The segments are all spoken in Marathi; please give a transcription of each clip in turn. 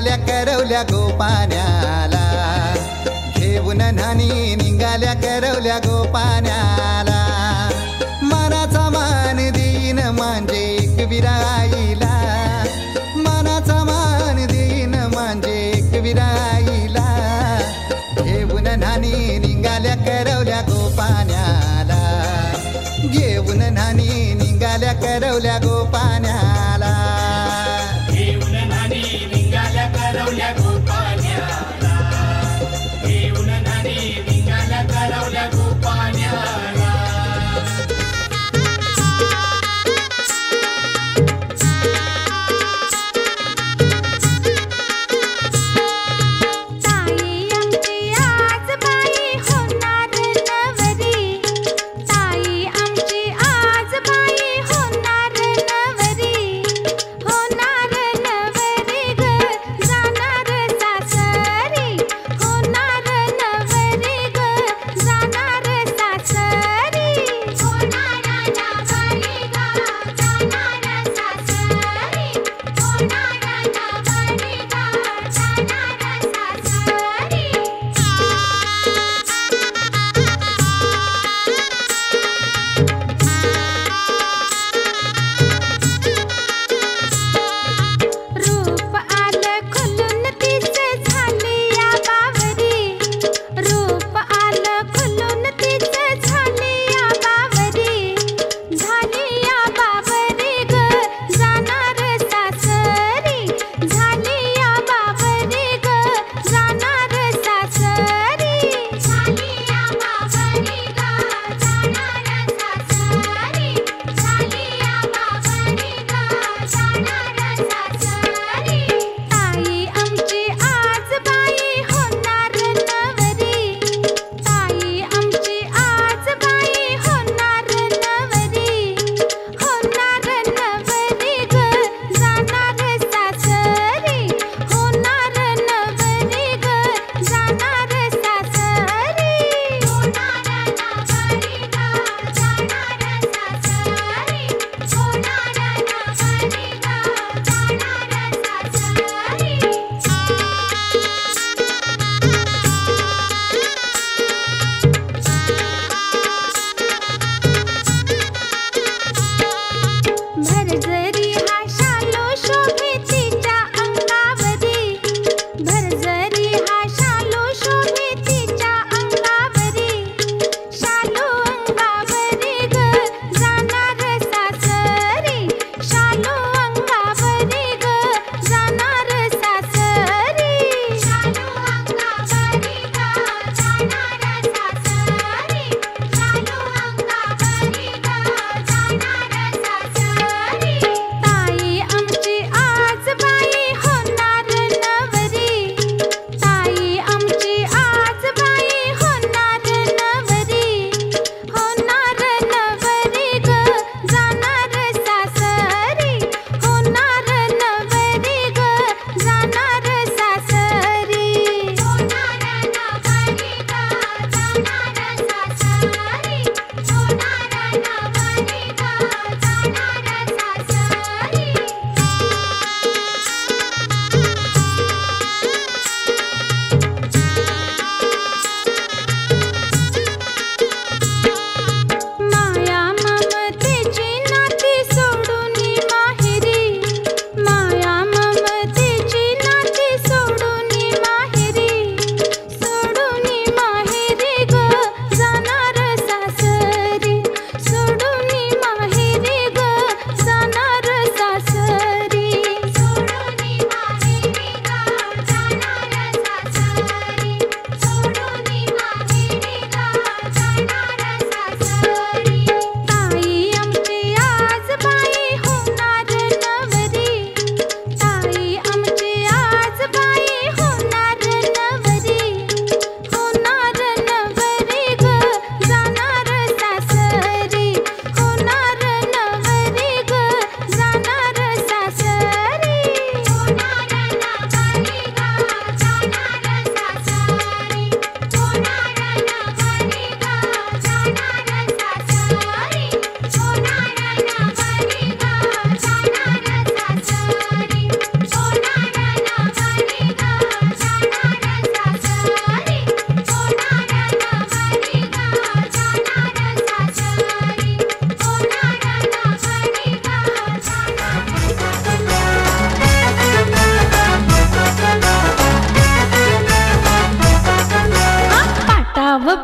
निघाल्या करवल्या गोपाण्याला, घेऊन न्हाणी निघाल्या करवल्या गोपाण्याला. मनाचा मान देईन म्हणजे एकविरा आईला, मनाचा मान देईन म्हणजे एकविरा आईला. घेऊन न्हाणी निघाल्या करवल्या गोपाण्याला, घेऊन न्हाणी निघाल्या करवल्या गोपाण्याला. घेऊन न्हाणी निघाल्या करवल्या गोपाण्याला, घेऊन न्हाणी निघाल्या करवल्या गोपाण्याला. ताई आमची आज बाई होणार नवरी,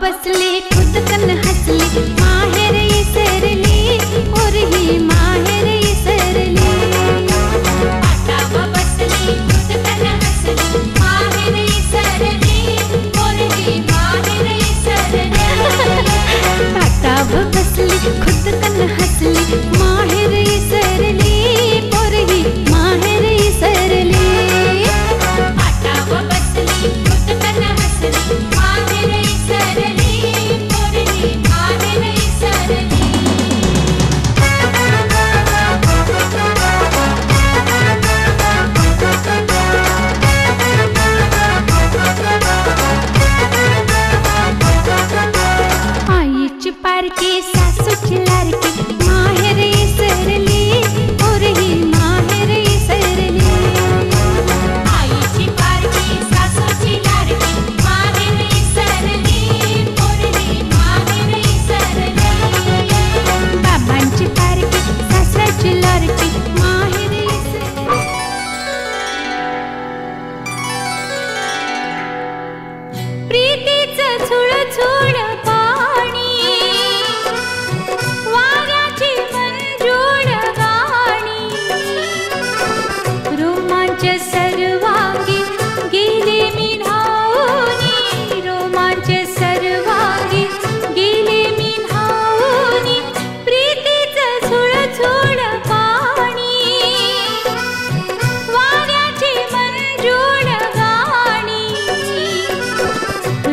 बसले खुदकन हसले माहेर इसरली और ही माहेर इसरली पाटाव बसले खुदकन हसले माहेर इसरली और ही माहेर इसरली पाटाव बसले खुदकन हसले माहेर इसरली और ही माहेर इसरली पाटाव बसले खुदकन हसले माहेर इसरली और ही माहेर इसरली आईची पारकी सासूची लाडकी माहेर इसरली और ही माहेर इसरली आईची पारकी सासूची लाडकी माहेर इसरली और ही माहेर इसरली बाबांची पारकी सासऱ्याची लाडकी माहेर इसरली प्रीतीचं झुळझुळ पाणी वाऱ्याची मंजूळ गाणी रोमांच सर्वांगी गेले मी न्हाऊनी रोमांच सर्वांगी गेले मी न्हाऊनी प्रीतीचं झुळझुळ पाणी वाऱ्याची मंजूळ गाणी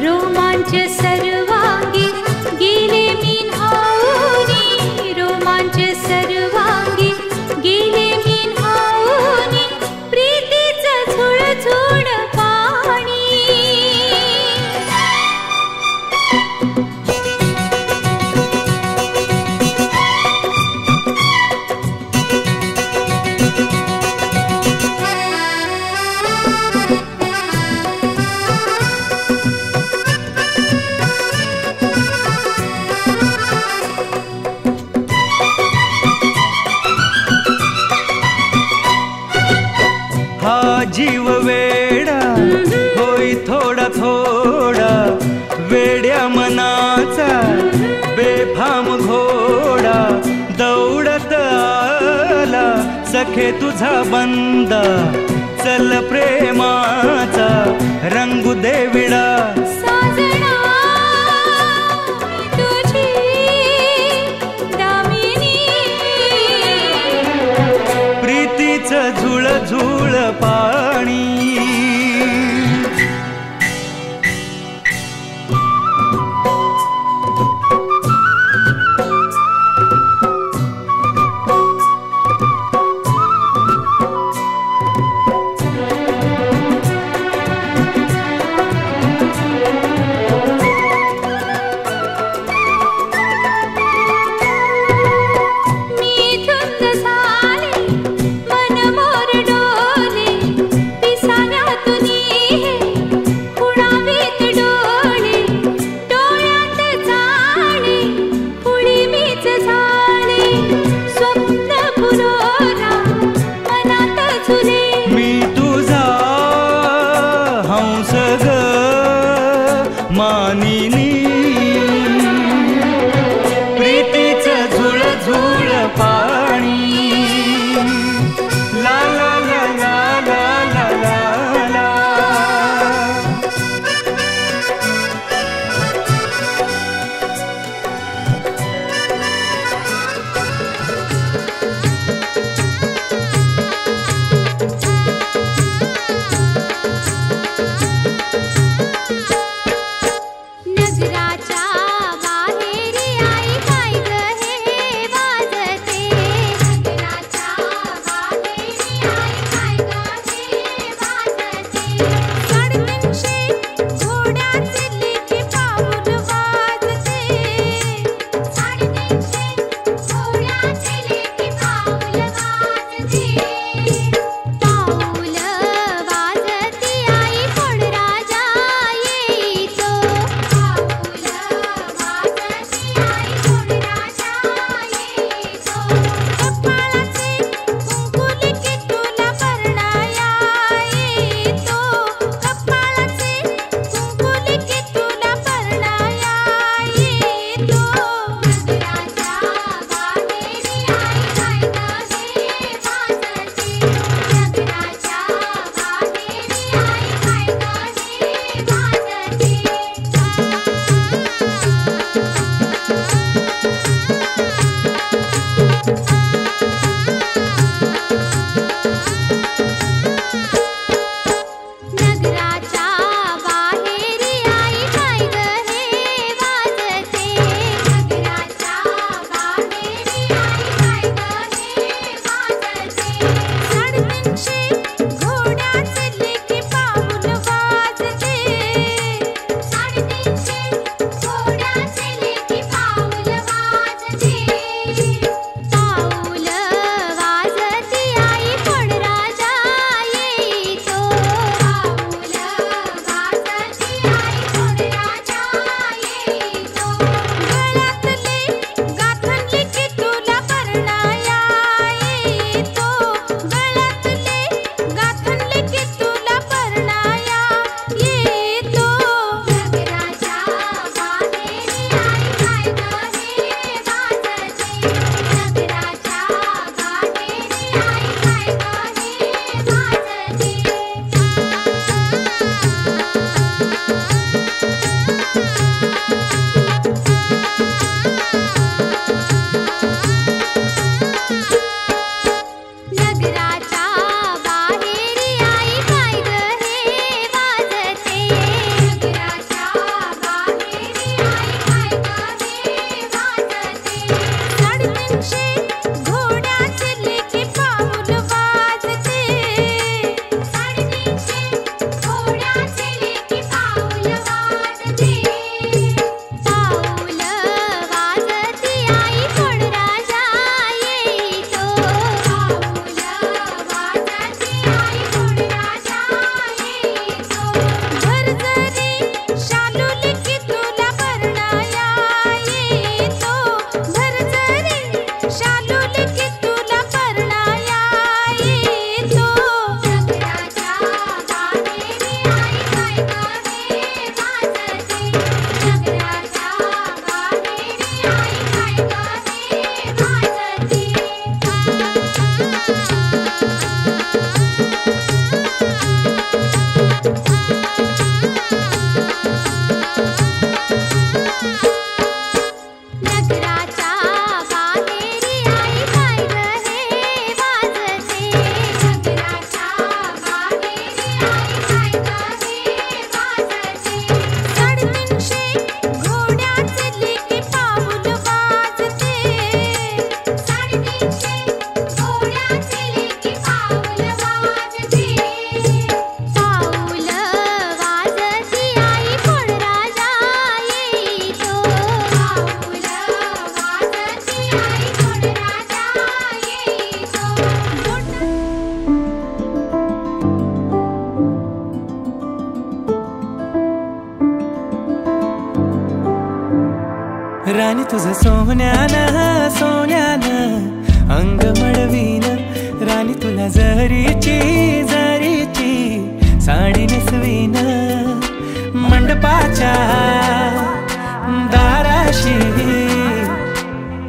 रोमांच सर्वांगी गेले मी न्हाऊनी रोमांच सर्वांगी गेले मी न्हाऊनी प्रीतीचं झुळझुळ पाणी हा जीव वेडा होई थोडा थोडा वेड्या मनाचा बेफाम घोडा दौडत आला सखे तुझा बंदा चल प्रेमाचा रंगू दे विडा साजना तुझी दामिनी प्रीतीचं झुळझुळ पाणी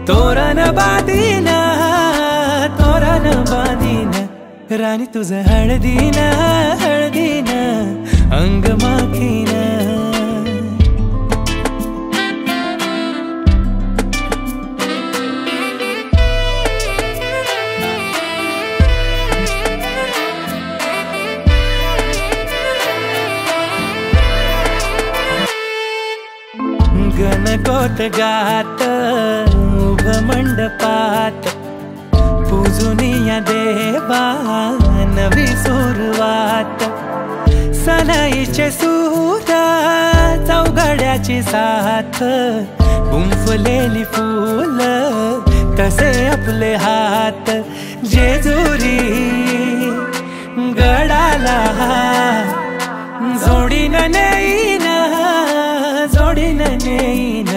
तोरण बांधीन राणी तुझं हळदीन अंग माखीन गणकोत गात उभ मंडपात पूजुनिया देवा नवी सुरुवात सनाईचे सूत चौघड्याची साथ गुंफलेली फूल तसे आपले हात जेजुरी गडाला जोडीन नेईन जोडीन नेईन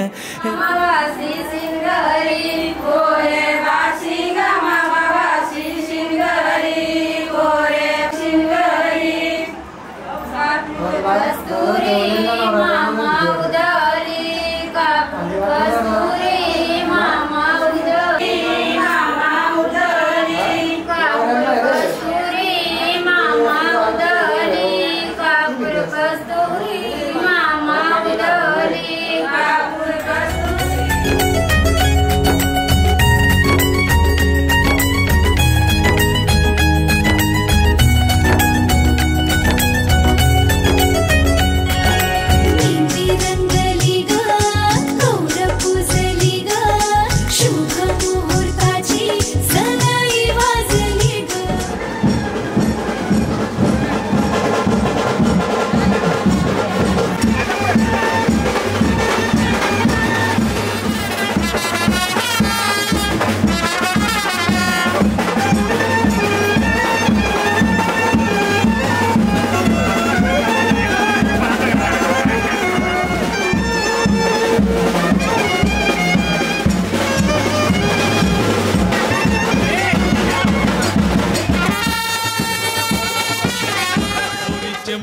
मावासी सिंगरी कोरे वासी गमा मावासी सिंगरी कोरे सिंगरी कस्तुरी मामा उदरी कस्तुरी मामा उदरी मामा उदरी कस्तुरी मामा उदरी कस्तुरी मामा उदरी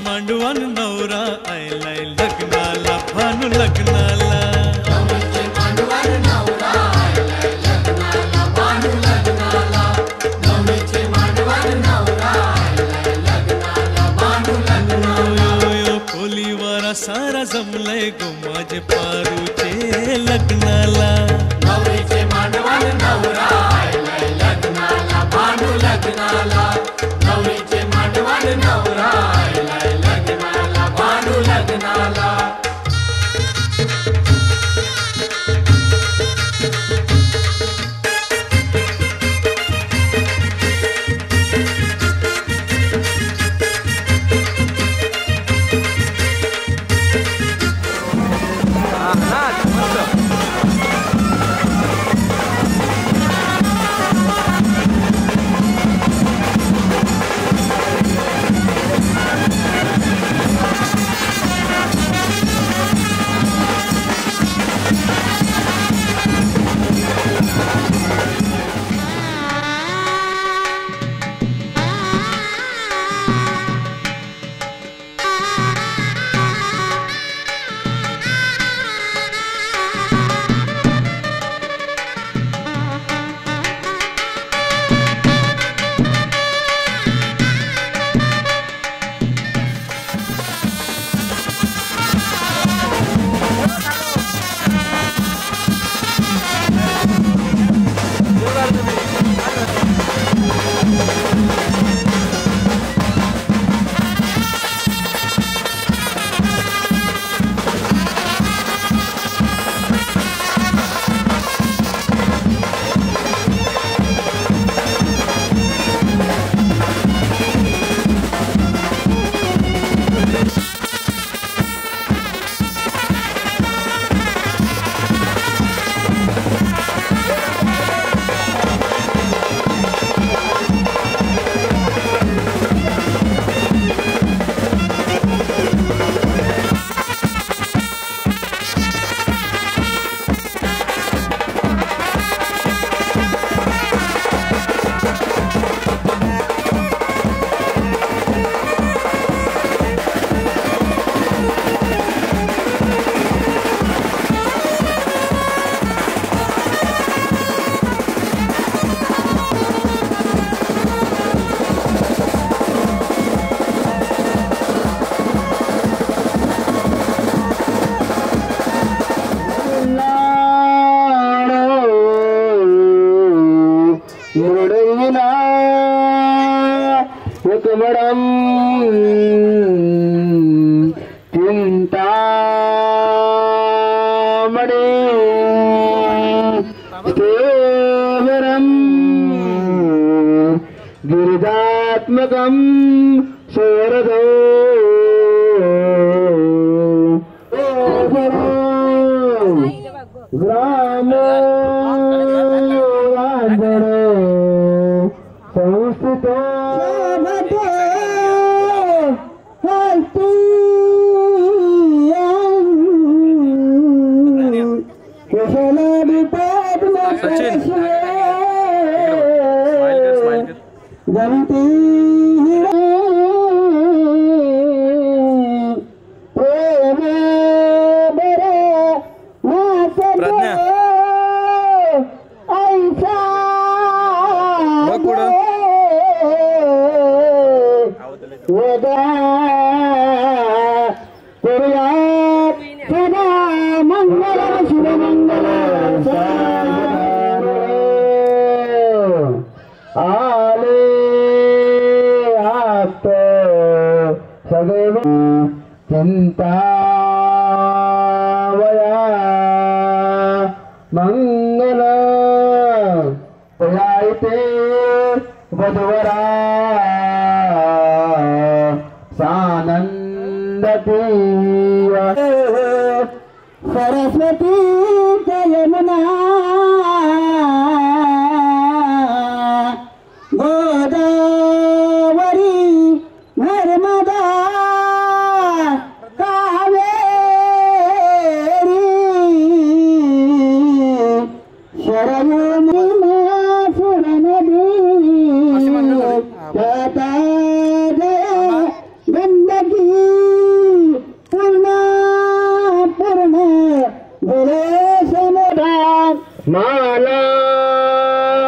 मांडवान नवरा आयलाय लग्नाला भानू लग्नाला खोलीवारा सारा जमलाय गो माझे पारूचे लग्नाला नवरीचे मांडवान नवरा आयलाय लग्नाला भानू लग्नाला नवरीचे मांडवान नवरा आयलाय लग्नाला भानू लग्नाला मृडयिना एकमडं चिन्तामणि स्थेवरं गिरिजात्मकं शरदो ग्रामो संस्थितो जमती चिंता वया मंगल प्रयायते वधवरा सानंदती सरस्वती यमुना गोदावरी नर्मदा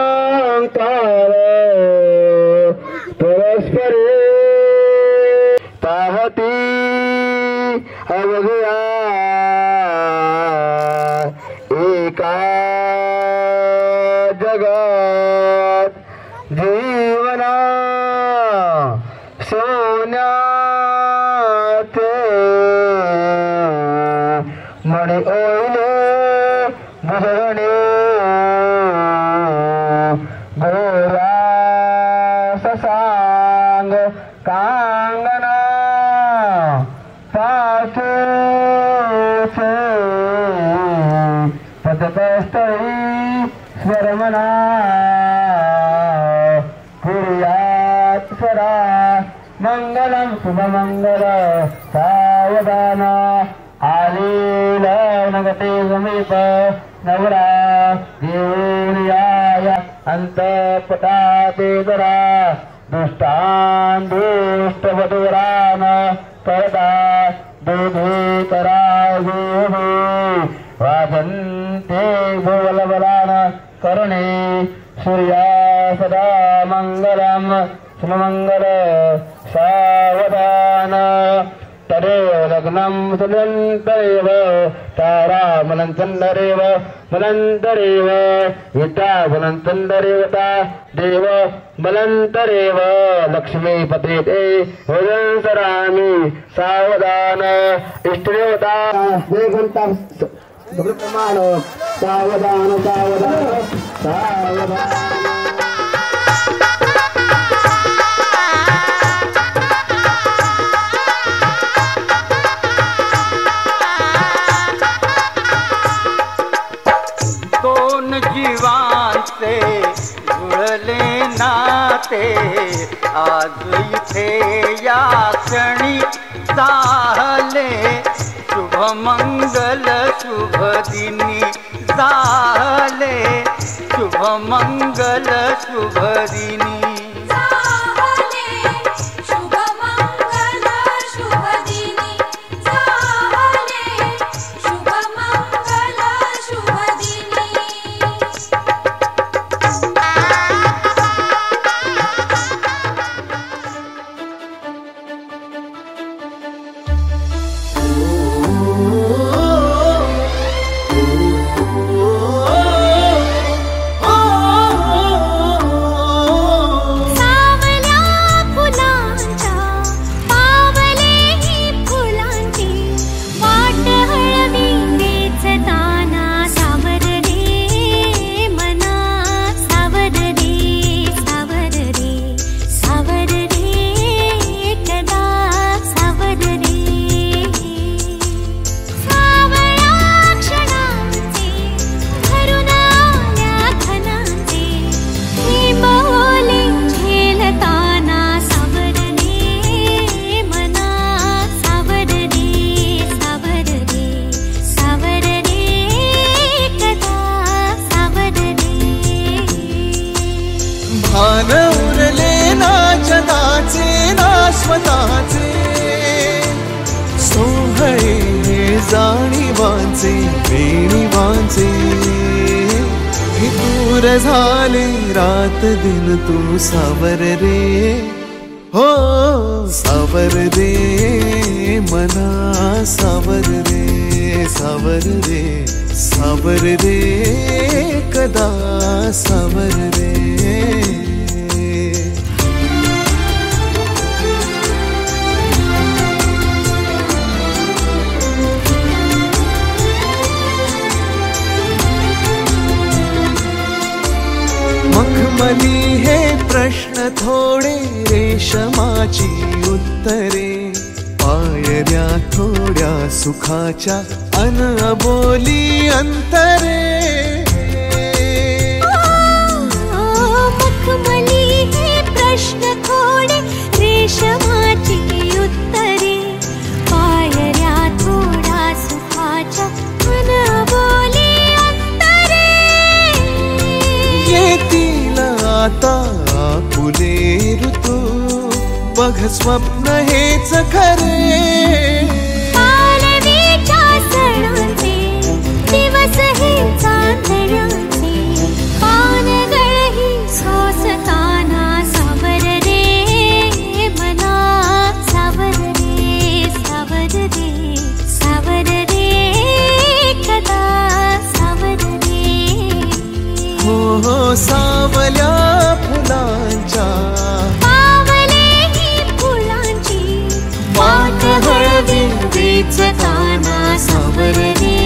मालांकार परस्परे ताहती अवघया एका जगात जीवना सोन्याचे मणी ओले बुधणे गोरा ससांग कांगना पासे पदकस्थळी स्वरमना कुर्यात सदा मंगलम शुभमंगल सावधान आलेला नगते समीप नवरा देऊनियाय अंतपटाते जरा दुष्टान दुष्ट वधुरान करता दुधे करावे वाजंते भुवलबलान करणे सूर्या सदा मंगलम सुमंगल सावधान तदेव लग्नं सुनन्तरेव तारामनन्तरेव मनन्तरेव विद्या मनन्तरेवता देव मनन्तरेव लक्ष्मीपते वदन्तरामि सावधान इष्टदेवता देवता प्रमाण सावधान सावधान सावधान जीवांचे जुळले नाते आज इथे या क्षणी झाले शुभमंगल शुभदिनी झाले शुभमंगल शुभदिनी भान उरले ना जगाचे ना स्वतःचे सोहळे जाणीवांचे बेणीवांचे हे दूर झाले रात दिन तू सावर रे हो सावर रे मना सावर रे सावर रे सावर रे कदा सावर रे मखमली हे प्रश्न थोडे रेशमाची उत्तरे पायऱ्या थोड्या सुखाच्या अनबोली अंतरे मखमली हे प्रश्न थोडे रेशमाची उत्तरे पायऱ्या थोड्या सुखाच्या अनबोली अंतरे येतील आता फुले ऋतू बघ स्वप्न हेच खरे पालवीच्या सणांचे दिवस हे चांदण्याचे पानगळही सोसताना सावर रे मना सावर रे सावर रे सावर रे कदा सावर रे हो हो सावल्या फुलांच्या वाट हळवी वेचताना सावर रे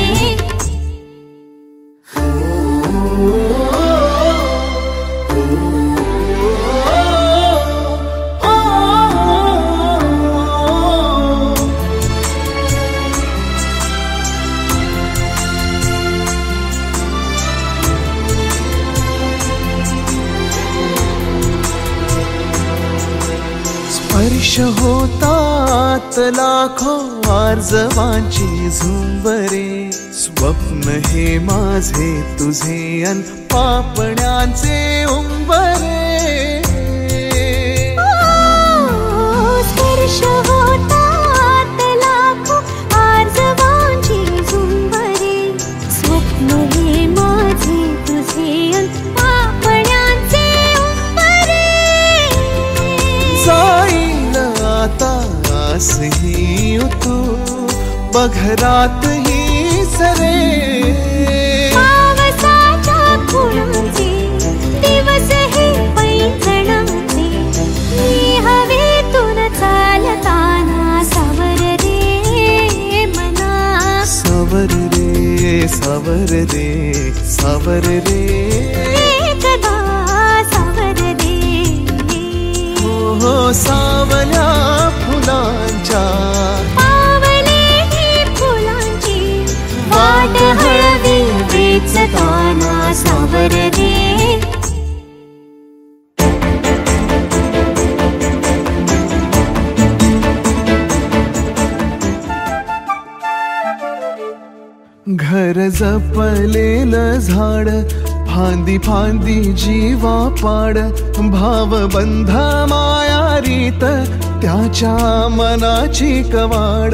स्पर्श होतात लाखो आर्जवांची झुंबरे स्वप्न हे माझे तुझे अन पापण्यांचे उंबरे स्पर्श होतात लाखो आर्जवांची झुंबरे स्वप्न हे माझे तुझे अन पापण्यांचे उंबरे जाईल आता आसही तू बघरात ही सरे पावसाच्या खुणांचे दिवस हे पैंजणांचे मी हवेतून चालताना सावर रे मना सावर रे सावर रे सावर रे कदा सावर रे हो सावल्या फुलांच्या पावले फुलांची वाट हळवी वेचताना सावर रे घर जपलेलं झाड फांदी फांदी जीवा पाड भावबंध माया रीत त्याच्या मनाची कवाड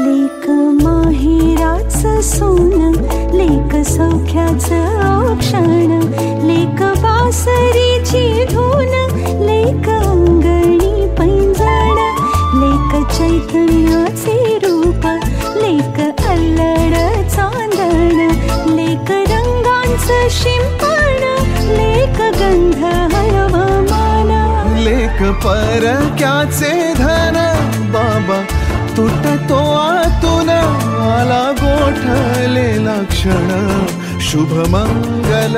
लेक माहेराचं सोन लेक सौख्याचं औक्षण लेक बासरीची धून लेक अंगणी पैंजण लेक चैतन्याचे रूप लेक अल्लड चांदण लेक रंगांचं शिंपण लेक गंध हवामान लेक परक्याचे धन बाबा तुटतो आतून आला गोठलेला क्षण शुभ मंगल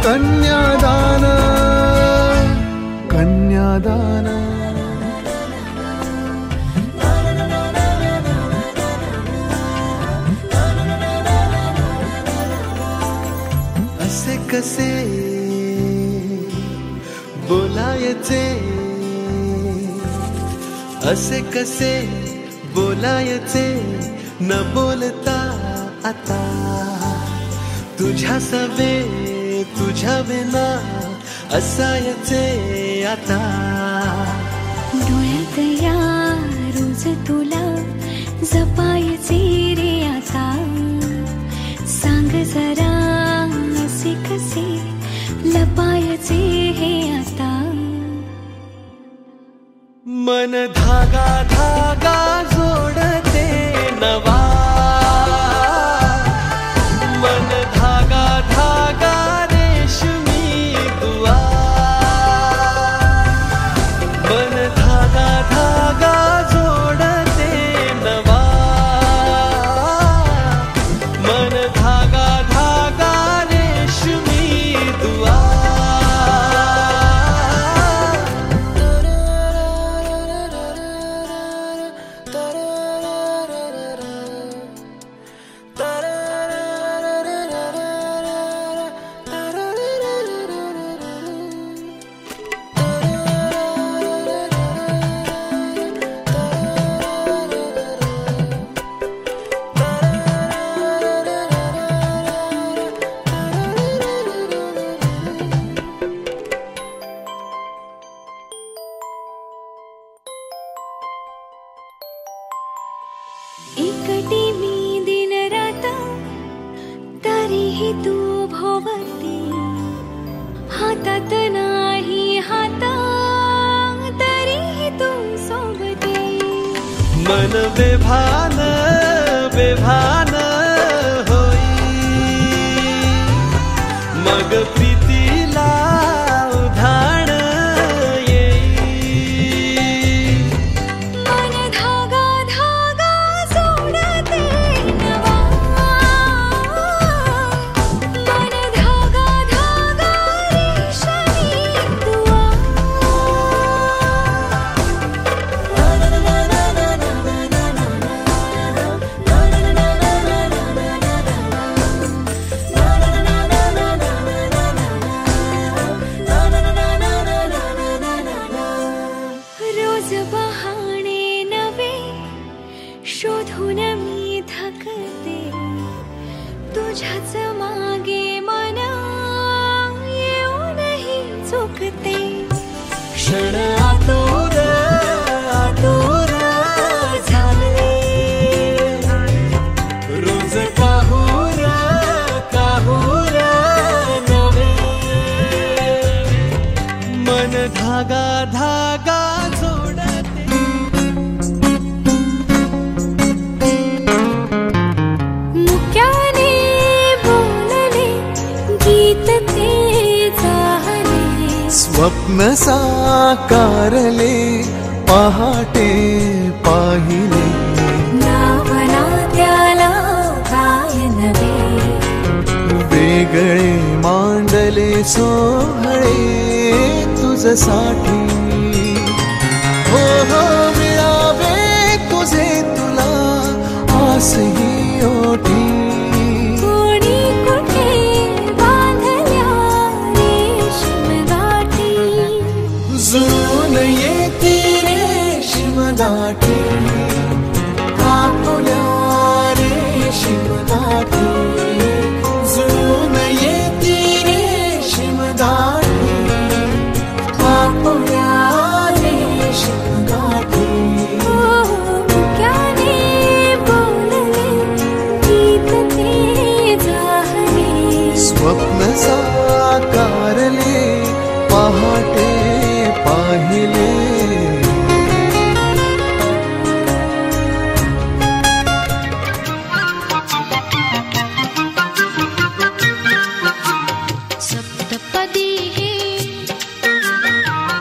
कन्यादान कन्यादान असे कसे बोलायचे असे कसे बोलायचे न बोलता आता तुझ्या सवे तुझ्या विना असायचे आता. डोळ्यात या रोज तुला जपायचे रे आता. सांग जरा असे कसे लपायचे हे आता. मन धागा धागा जोडते नवा. मन धागा धागा रेशमी दुआ. मन धागा धागा जोडते नवा. मन धागा धागा रेशमी दुआ. एकटी मी दिन रात तरीही तू भोवती. हातात नाही हाता तरीही तू सोबती. मन बेभान बेभान होई. मग प्रीतीला उधाण येई. मन धागा धागा जोडते नवा. मन धागा धागा रेशमी दुआ. रोज बहाणे नवे शोधून मी थकते. तुझ्याच मागे मन येऊनही चुकते. क्षण आतुर आतुर झाले. रोज काहूर काहूर नवे. मन धागा धागा जोडते. मुक्याने बोलले गीत ते चाहले. स्वप्न साकारले पहाटे पाहिले. नावना त्याला काय नवे. वेगळे मांडले सोहळे तुझसाठी. हो हो मिळावे तुझे तुला आसही ओठी. कोणी कुठे बांधल्या रेशीम गाठी. जुळून येती रेशीम गाठी. आपुल्या रेशीम गाठी. जुळून येती रेशीम गाठी. आपुल्या रेशीम गाठी. मुक्याने बोलले गीत ते चाहले. स्वप्न साकारले पहाटे पाहिले.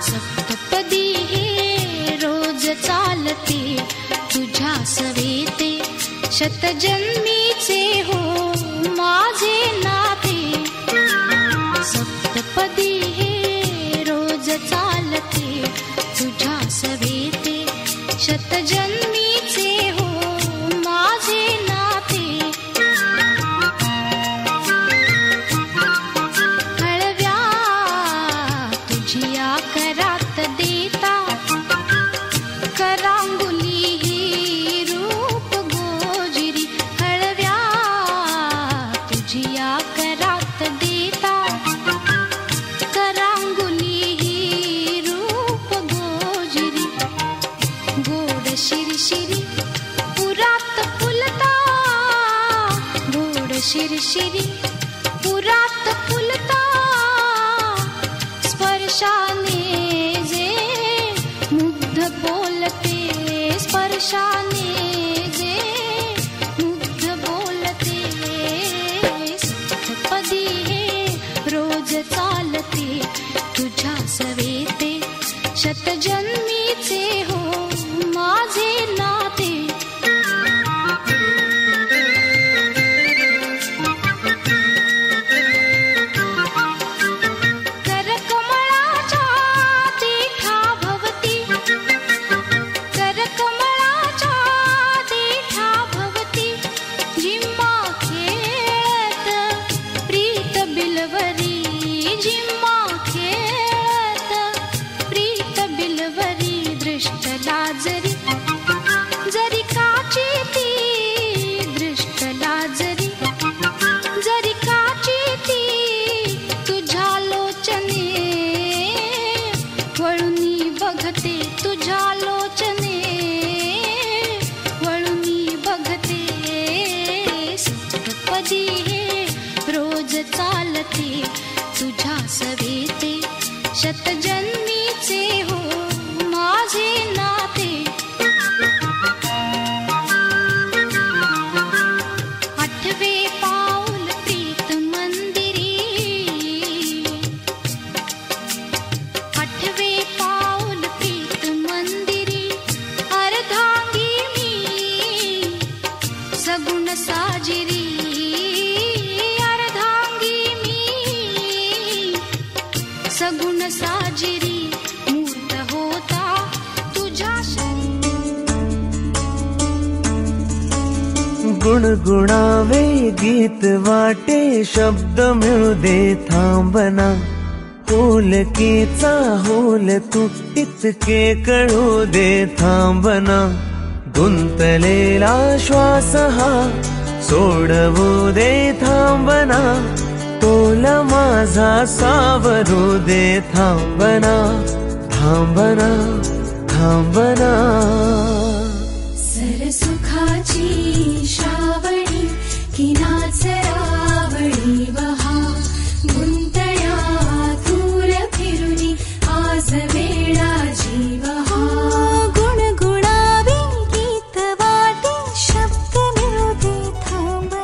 सप्तपदी हे रोज चालते तुझ्या सवेते. शतजन्मीचे हो माझे नाते. सप्तपदी हे रोज चालते तुझ्या सवेते. शतजन्मीचे हो माझे नाते. हळव्या तुझिया करात देता करांगुली ही रूप गोजिरी. हळव्या तुझिया शिरशिरी पुरात फुलता स्पर्शाने जे मुग्ध बोलते स्पर्शाने जे मुग्ध बोलते सप्तपदी हे रोज चालते तुझ्या सवेते शतजन्मीचे हो माझे नाते करकमळाच्या देठा भवती करकमळाच्या देठा भवती जिम्मा खेळत प्रीत बिलवरी जिम्मा खेळत प्रीत बिलवरी दृष्टला जरी जरी काची ती दृष्टला जरी जरी काची ती तुझ्या लोचने वळुनी बघते तुझ्या लोचने वळुनी बघते सप्तपदी हे रोज चालते तुझ्या सवेते शतजन्मीचे हो माझे नाते आठवे पाऊल प्रीत मंदिरी आठवे पाऊल प्रीत मंदिरी अर्धांगी मी सगुण साजिरी अर्धांगी मी सगुण साजिरी मूर्त होता तुझ्या गुणगुणावे गीत वाटे शब्द मिळू दे थांबना होलकीचा होल तू इतके कळू दे थांबना गुंतलेला श्वास हा सोडवू दे थांबना तोल माझा सावरू दे थांबना थांबना थांबना सरसुखाची श्रावणी की नाचरावळी वहा गुंतया दूर फिरुनी आज वेळा जीवहा गुणगुणावे गीत वाटे शब्द मिळू दे थांबना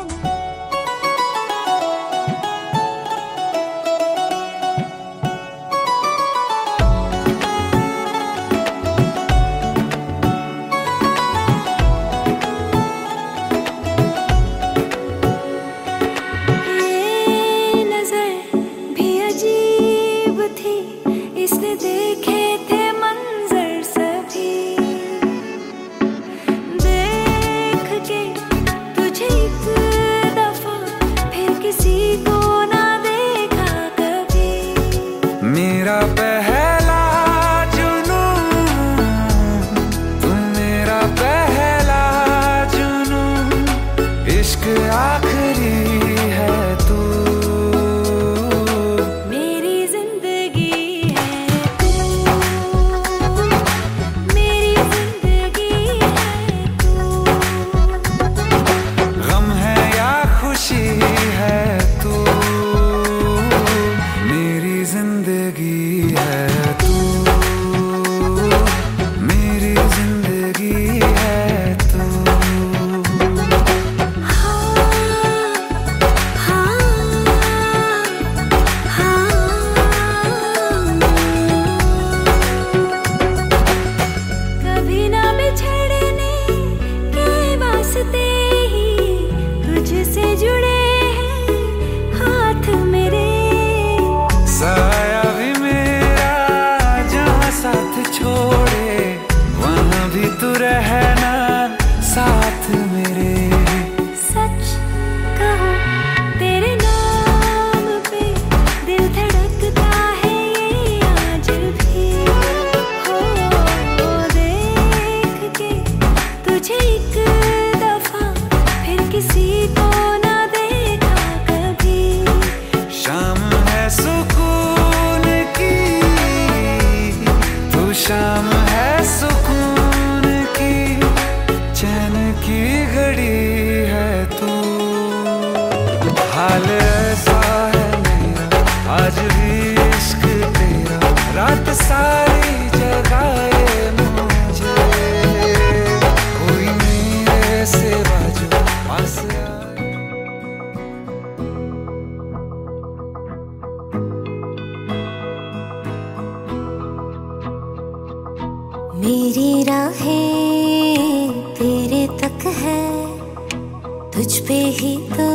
सारी जगाए मुझे, कोई मेरे सिवा जो पास आए। मेरी राहें तेरे तक है, तुझ पे ही तो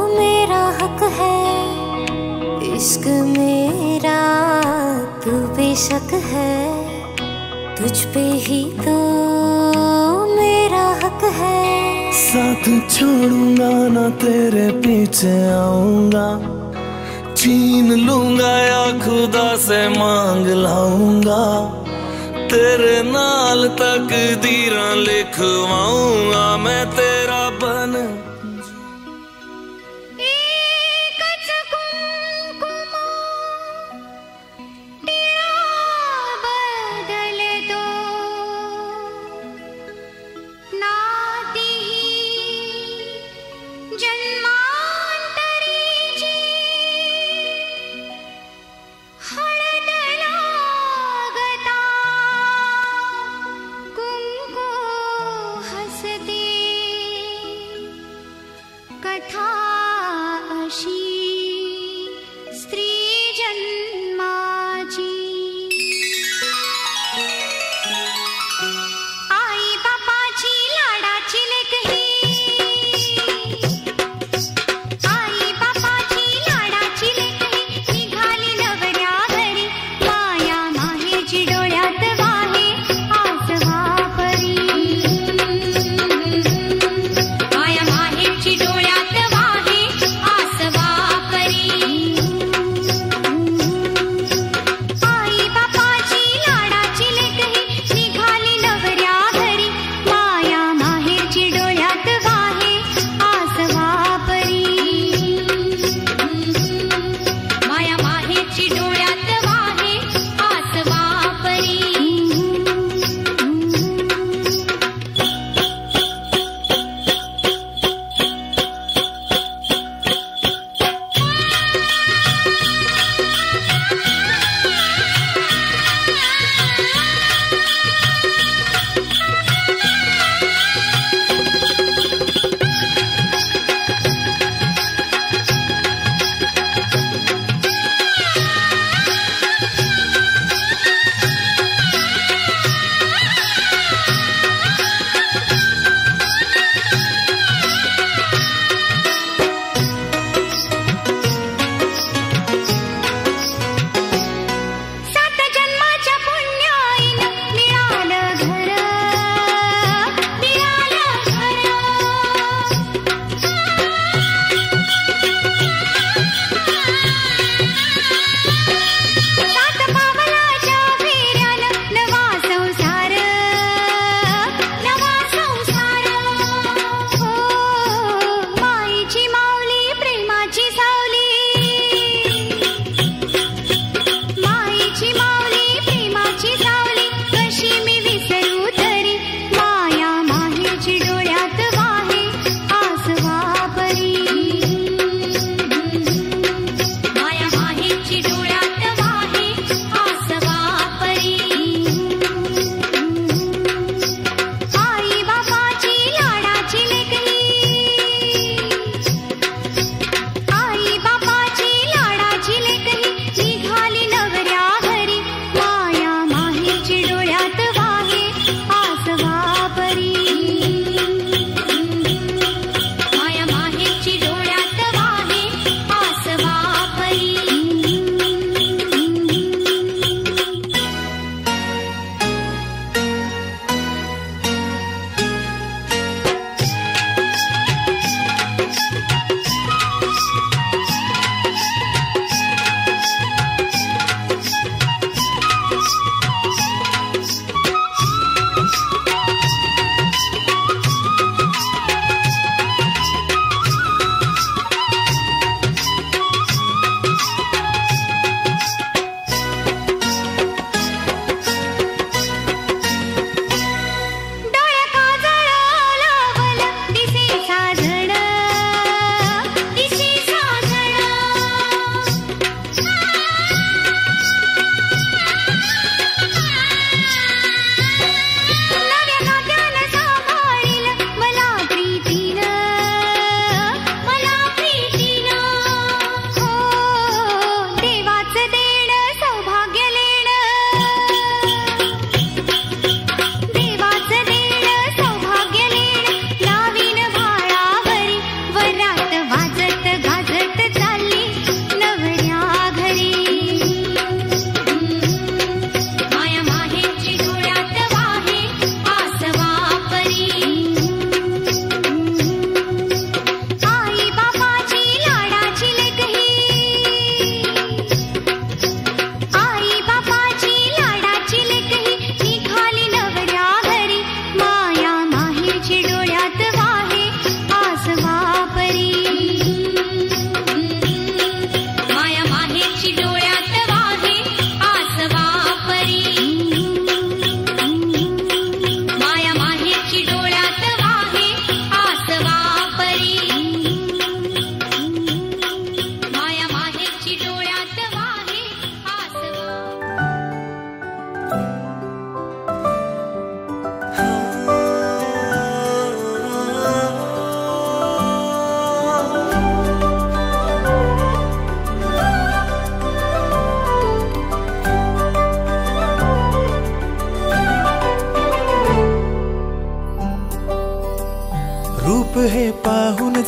मेरा हक है। इश्क मेरा तू बेशक है, तुझ पे ही तो मेरा हक है। साथ छोड़ूंगा ना तेरे पीछे आऊंगा, छीन लूंगा या खुदा से मांग लाऊंगा। तेरे नाल तकदीरां लिखवाऊंगा मैं तेरा बन।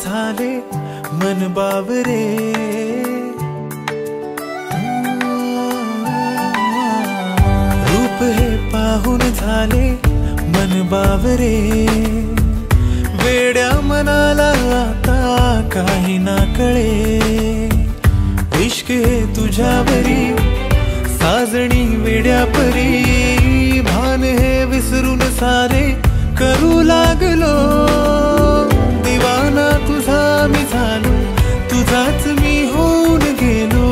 झाले मन बावरे, रूप हे पाहून झाले मन बावरे, वेड्या मनाला आता काही ना कळे, इश्क हे तुझ्यावरी साजणी वेड्या परी, भान हे विसरून सारे करू लागलो, दिवाना तुझा मी झालो, तुझाच मी होऊन गेलो,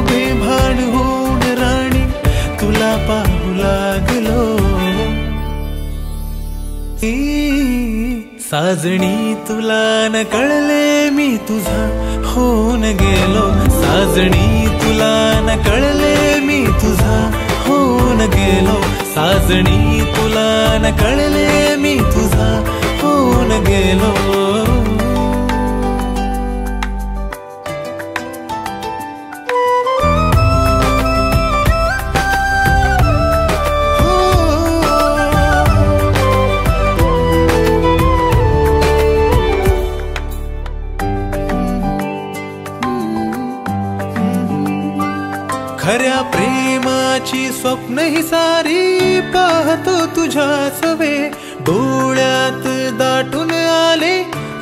बेभान होऊन राणी तुला पाहू लागलो, साजणी तुला न कळले मी तुझा होऊन गेलो, साजणी तुला न कळले मी तुझा होऊन गेलो, साजणी तुला न कळले मी तुझा होऊन गेलो. खऱ्या प्रेमाची स्वप्न ही सारी पाहतो तुझ्या सवे, डोळ्यात दाटून आले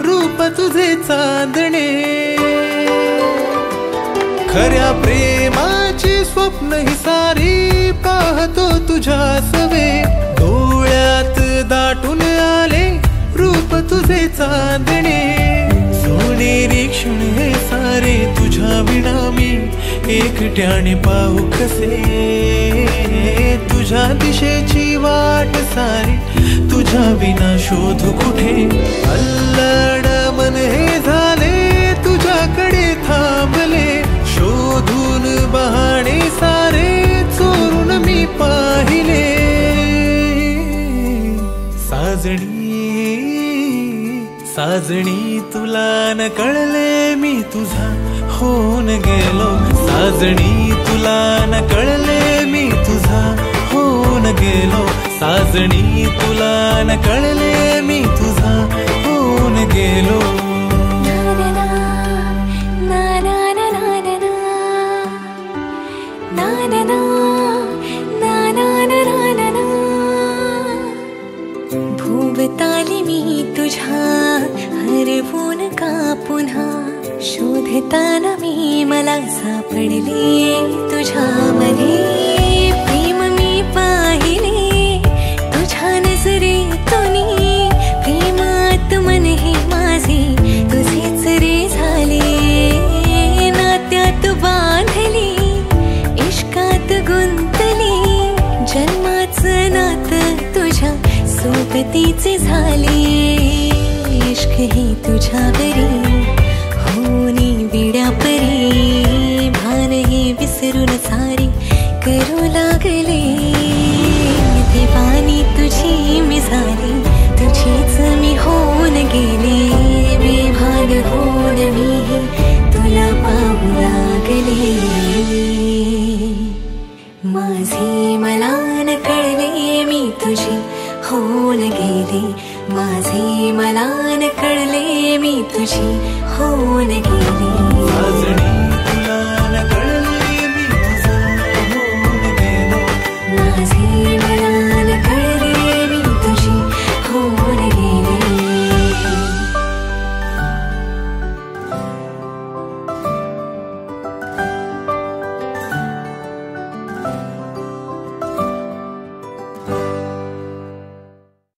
रूप तुझे चांदणे, खऱ्या प्रेमाची स्वप्न ही सारी पाहतो तुझ्या सवे, डोळ्यात दाटून आले रूप तुझे चांदणे, सोनेरी क्षण हे सारे तुझ्या विना मी एकट्याने पाहू कसे, तुझ्या दिशेची वाट सारी तुझ्या विना शोध कुठे, अल्लड मन हे झाले तुझ्याकडे थांबले, शोधून बहाणे सारे चोरून मी पाहिले, साजणी साजणी तुला न कळले मी तुझा होऊन गेलो, साजणी तुला न कळले मी तुझा होऊन गेलो, साजणी तुला न कळले मी तुझा होऊन गेलो. भोवताली मी तुझ्या हरवून का पुन्हा, शोधताना मी मला सापडले तुझ्यामध्ये, प्रेम मी पाहिले तुझ्या नजरेतून, प्रेमात मन हे माझे तुझेच रे झाले, नात्यात बांधली इश्कात गुंतली, जन्माचं नातं तुझ्या सोबतीचे झाले, इश्क हे तुझ्यावरी होनी विड्या परी, भान हे विसरून सारी करू लागले, दिवानी तुझी मी झाली, तुझीच मी होऊन गेले, बेभान होऊन मी तुला पाहू लागले, माझे मला न कळले मी तुझी होऊन गेले, माझे मला न कळले मी तुझी